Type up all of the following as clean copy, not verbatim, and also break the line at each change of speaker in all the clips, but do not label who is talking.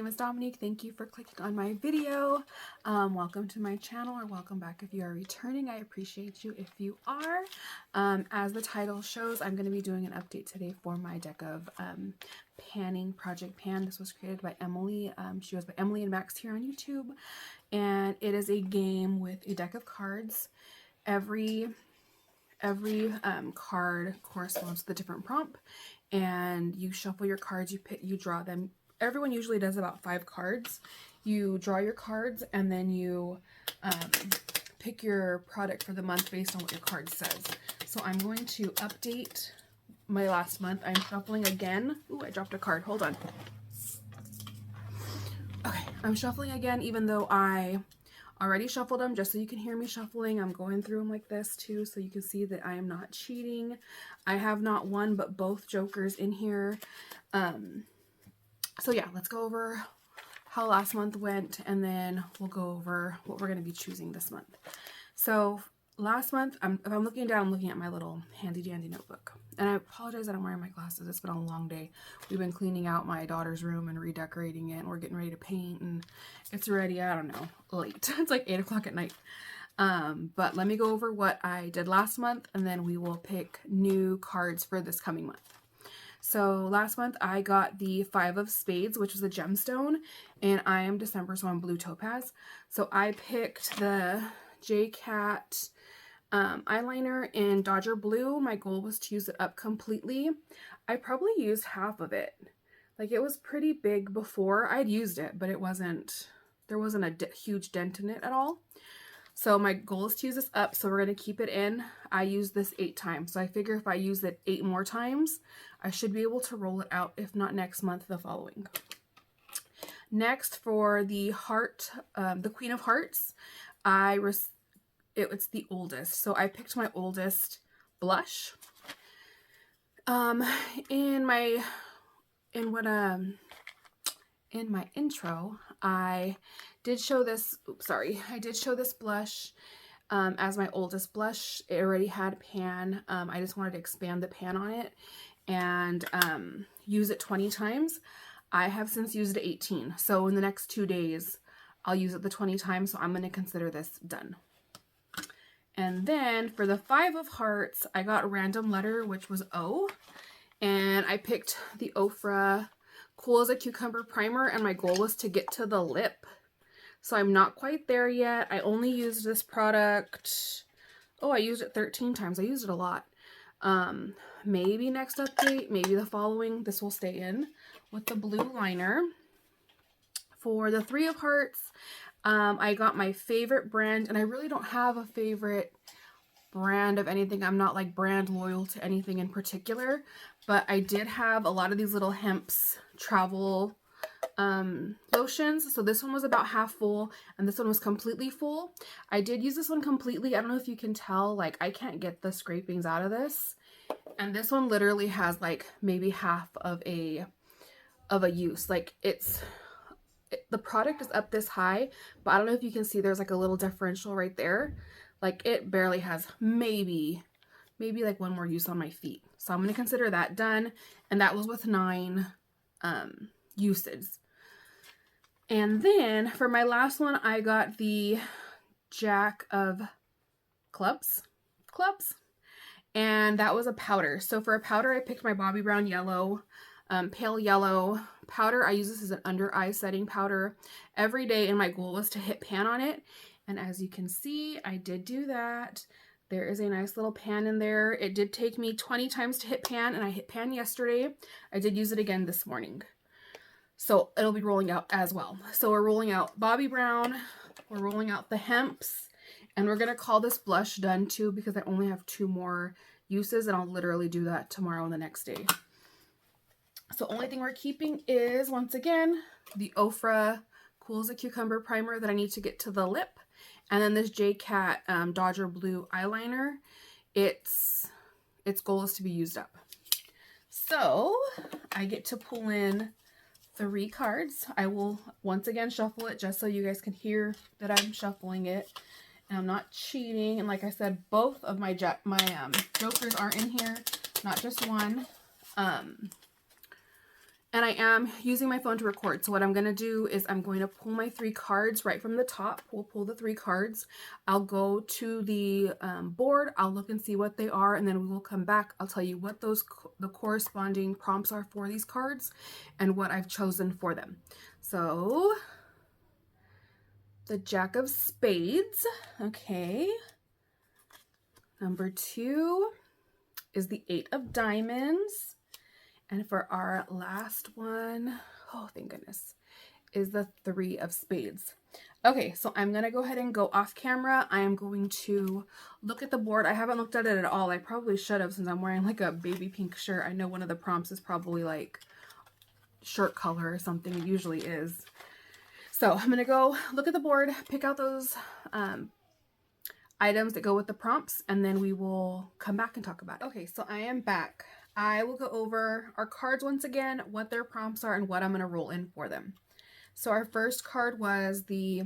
name is Dominique. Thank you for clicking on my video. Welcome to my channel, or welcome back if you are returning. I appreciate you if you are. As the title shows, I'm going to be doing an update today for my deck of panning, Project Pan. This was created by Emily. She was by Emily and Max here on YouTube, and it is a game with a deck of cards. Every card corresponds to the different prompt, and you shuffle your cards, you draw them. Everyone usually does about 5 cards. You draw your cards, and then you pick your product for the month based on what your card says. So I'm going to update my last month. I'm shuffling again. Ooh, I dropped a card. Hold on. Okay, I'm shuffling again, even though I already shuffled them, just so you can hear me shuffling. I'm going through them like this too, so you can see that I am not cheating. I have not one but both jokers in here. So yeah, let's go over how last month went, and then we'll go over what we're going to be choosing this month. So last month, if I'm looking down, I'm looking at my little handy dandy notebook. And I apologize that I'm wearing my glasses. It's been a long day. We've been cleaning out my daughter's room and redecorating it, and we're getting ready to paint, and it's already, I don't know, late. It's like 8 o'clock at night. But let me go over what I did last month, and then we will pick new cards for this coming month. So last month I got the 5 of Spades, which was a gemstone, and I am December, so I'm blue topaz. So I picked the J-Cat eyeliner in Dodger Blue. My goal was to use it up completely. I probably used half of it. Like, it was pretty big before. I'd used it, but there wasn't a huge dent in it at all. So my goal is to use this up, so we're going to keep it in. I used this 8 times, so I figure if I use it 8 more times, I should be able to roll it out, if not next month, the following. Next, for the heart, the Queen of Hearts, it's the oldest, so I picked my oldest blush. In my intro, I did show this, I did show this blush as my oldest blush. It already had pan. I just wanted to expand the pan on it and use it 20 times. I have since used it 18. So in the next 2 days, I'll use it the 20 times. So I'm going to consider this done. And then for the 5 of Hearts, I got a random letter, which was O. And I picked the Ofra Cool as a Cucumber primer, and my goal was to get to the lip. So I'm not quite there yet. I only used this product, I used it 13 times. I used it a lot. Maybe next update, maybe the following, this will stay in with the blue liner. For the 3 of Hearts, I got my favorite brand, and I really don't have a favorite brand of anything. I'm not like brand loyal to anything in particular, but I did have a lot of these little Hempz travel lotions. So this one was about half full, and this one was completely full. I did use this one completely. I don't know if you can tell, like, I can't get the scrapings out of this, and this one literally has like maybe half of a use. Like, the product is up this high, but I don't know if you can see, there's like a little differential right there. Like, it barely has maybe like 1 more use on my feet. So I'm going to consider that done. And that was with 9 uses. And then for my last one, I got the Jack of Clubs. And that was a powder. So for a powder, I picked my Bobbi Brown Yellow, pale yellow powder. I use this as an under eye setting powder every day, and my goal was to hit pan on it. And as you can see, I did do that. There is a nice little pan in there. It did take me 20 times to hit pan, and I hit pan yesterday. I did use it again this morning. So it'll be rolling out as well. So we're rolling out Bobbi Brown, we're rolling out the Hempz, and we're gonna call this blush done too, because I only have 2 more uses, and I'll literally do that tomorrow and the next day. So only thing we're keeping is, once again, the Ofra Cool as a Cucumber primer that I need to get to the lip. And then this J-Cat Dodger Blue eyeliner. Its goal is to be used up. So I get to pull in 3 cards. I will once again shuffle it just so you guys can hear that I'm shuffling it. And I'm not cheating. And like I said, both of my jokers are in here, not just one. And I am using my phone to record. So what I'm going to do is I'm going to pull my 3 cards right from the top. We'll pull the 3 cards. I'll go to the board. I'll look and see what they are. And then we will come back. I'll tell you what the corresponding prompts are for these cards and what I've chosen for them. So the Jack of Spades. Okay. Number 2 is the 8 of Diamonds. And for our last one, oh, thank goodness, is the 3 of Spades. Okay, so I'm going to go ahead and go off camera. I am going to look at the board. I haven't looked at it at all. I probably should have since I'm wearing like a baby pink shirt. I know one of the prompts is probably like shirt color or something. It usually is. So I'm going to go look at the board, pick out those items that go with the prompts, and then we will come back and talk about it. Okay, so I am back. I will go over our cards once again, what their prompts are, and what I'm going to roll in for them. So our first card was the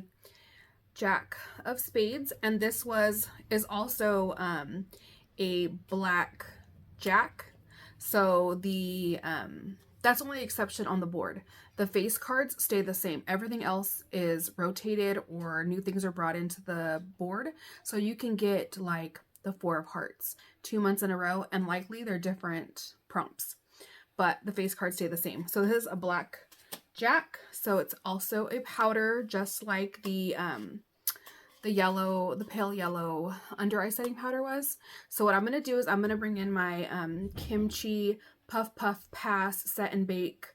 Jack of Spades, and this is also a black jack. So the that's only exception on the board. The face cards stay the same. Everything else is rotated or new things are brought into the board. So you can get like the 4 of Hearts 2 months in a row, and likely they're different prompts, but the face cards stay the same. So this is a black jack. So it's also a powder, just like the pale yellow under eye setting powder was. So what I'm going to do is I'm going to bring in my Kimchi Puff Puff Pass Set and Bake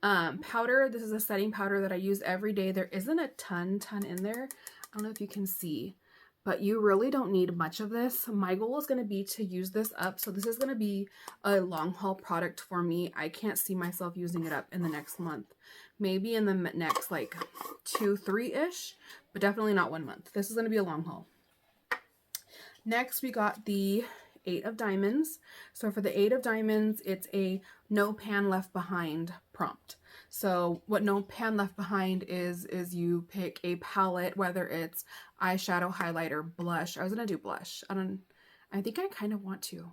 powder. This is a setting powder that I use every day. There isn't a ton in there. I don't know if you can see, but you really don't need much of this. My goal is going to be to use this up. So this is going to be a long haul product for me. I can't see myself using it up in the next month. Maybe in the next like 2-3-ish, but definitely not 1 month. This is going to be a long haul. Next, we got the 8 of Diamonds. So for the 8 of Diamonds, it's a no pan left behind prompt. So what no pan left behind is you pick a palette, whether it's eyeshadow, highlighter, blush. I was gonna do blush. I think I kind of want to.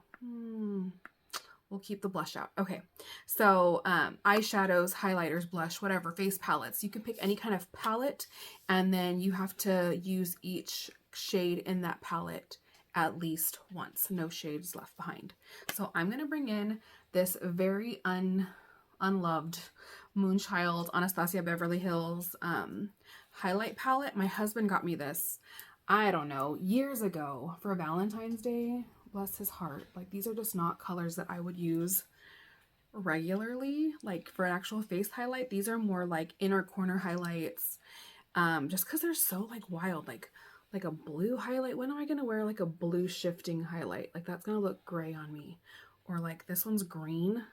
We'll keep the blush out. Okay, so eyeshadows, highlighters, blush, whatever, face palettes. You can pick any kind of palette, and then you have to use each shade in that palette at least once. No shades left behind. So I'm gonna bring in this very unloved Moonchild Anastasia Beverly Hills highlight palette. My husband got me this, I don't know, years ago for Valentine's Day. Bless his heart. Like, these are just not colors that I would use regularly, like for an actual face highlight. These are more like inner corner highlights, just because they're so like wild, like a blue highlight. When am I gonna wear like a blue shifting highlight? Like, that's gonna look gray on me. Or like this one's green.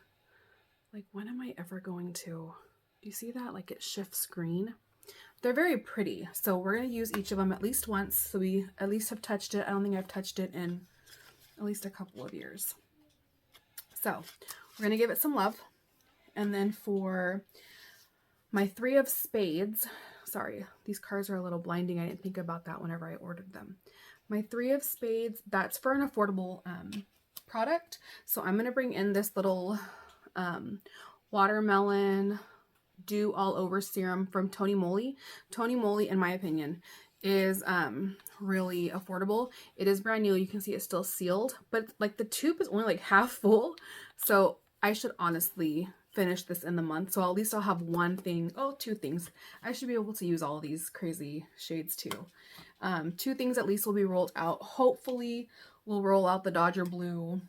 Like, when am I ever going to? Do you see that? Like, it shifts green. They're very pretty. So we're gonna use each of them at least once, so we at least have touched it. I don't think I've touched it in at least a couple of years. So we're gonna give it some love. And then for my 3 of Spades, sorry, these cards are a little blinding. I didn't think about that whenever I ordered them. My 3 of Spades, that's for an affordable product. So I'm gonna bring in this little watermelon dew all over serum from Tony Moly. Tony Moly, in my opinion, is really affordable. It is brand new. You can see it's still sealed, but like the tube is only like half full. So I should honestly finish this in the month. So at least I'll have 2 things. I should be able to use all these crazy shades too. 2 things at least will be rolled out. Hopefully we'll roll out the Dodger Blue.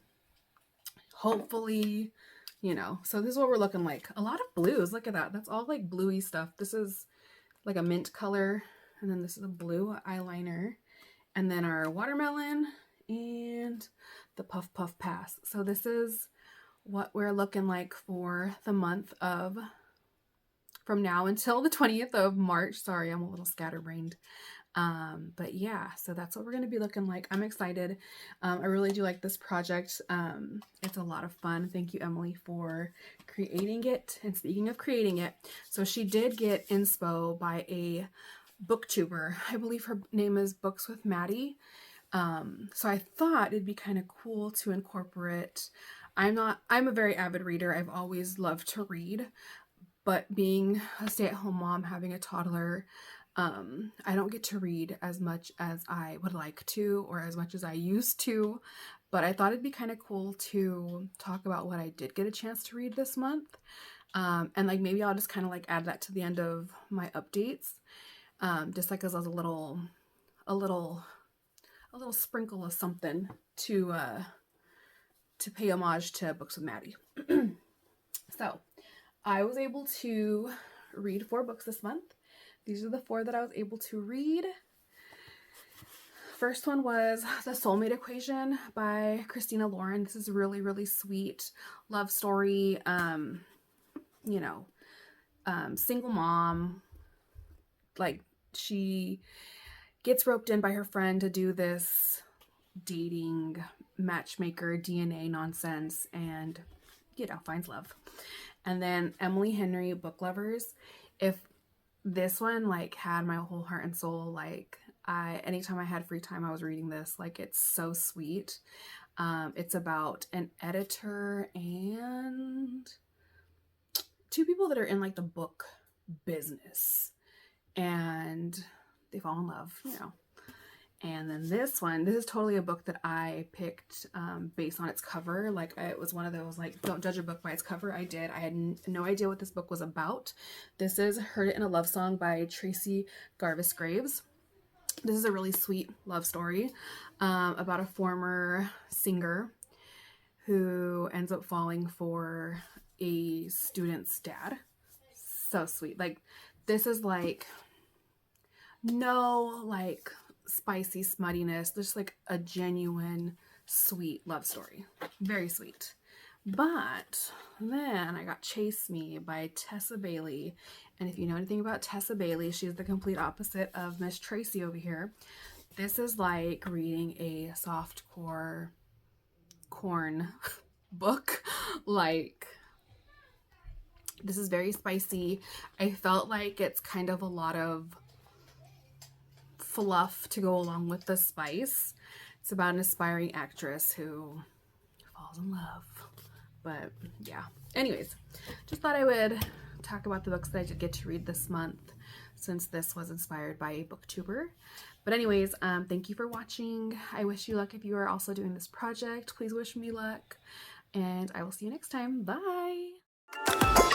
Hopefully, you know, so this is what we're looking like. A lot of blues. Look at that. That's all like bluey stuff. This is like a mint color. And then this is a blue eyeliner. And then our watermelon and the Puff Puff Pass. So this is what we're looking like for the month of, from now until the 20th of March. Sorry, I'm a little scatterbrained. But yeah, so that's what we're going to be looking like. I'm excited. I really do like this project. It's a lot of fun. Thank you, Emily, for creating it. And speaking of creating it, so she did get inspo by a booktuber. I believe her name is Books with Maddie. So I thought it'd be kind of cool to incorporate I'm a very avid reader. I've always loved to read, but being a stay-at-home mom, having a toddler, I don't get to read as much as I would like to or as much as I used to, but I thought it'd be kind of cool to talk about what I did get a chance to read this month. And like maybe I'll just kind of like add that to the end of my updates, just like as a little a little sprinkle of something to pay homage to Books with Maddie. So I was able to read 4 books this month. These are the 4 that I was able to read. First one was The Soulmate Equation by Christina Lauren. This is really, really sweet love story. You know, single mom, like she gets roped in by her friend to do this dating matchmaker DNA nonsense and, you know, finds love. And then Emily Henry, Book Lovers. If this one like had my whole heart and soul, like anytime I had free time, I was reading this. Like, it's so sweet. It's about an editor and 2 people that are in like the book business, and they fall in love, you know. And then this is totally a book that I picked based on its cover. Like, it was one of those, like, don't judge a book by its cover. I did. I had no idea what this book was about. This is Heard It in a Love Song by Tracy Garvis Graves. This is a really sweet love story about a former singer who ends up falling for a student's dad. So sweet. Like, this is like no like spicy smuttiness, just like a genuine sweet love story. Very sweet. But then I got Chase Me by Tessa Bailey. And if you know anything about Tessa Bailey, she's the complete opposite of Miss Tracy over here. This is like reading a softcore corn book. Like, this is very spicy. I felt like it's kind of a lot of fluff to go along with the spice. It's about an aspiring actress who falls in love. But yeah, anyways, just thought I would talk about the books that I did get to read this month, since this was inspired by a booktuber. But anyways, thank you for watching. I wish you luck if you are also doing this project. Please wish me luck, and I will see you next time. Bye.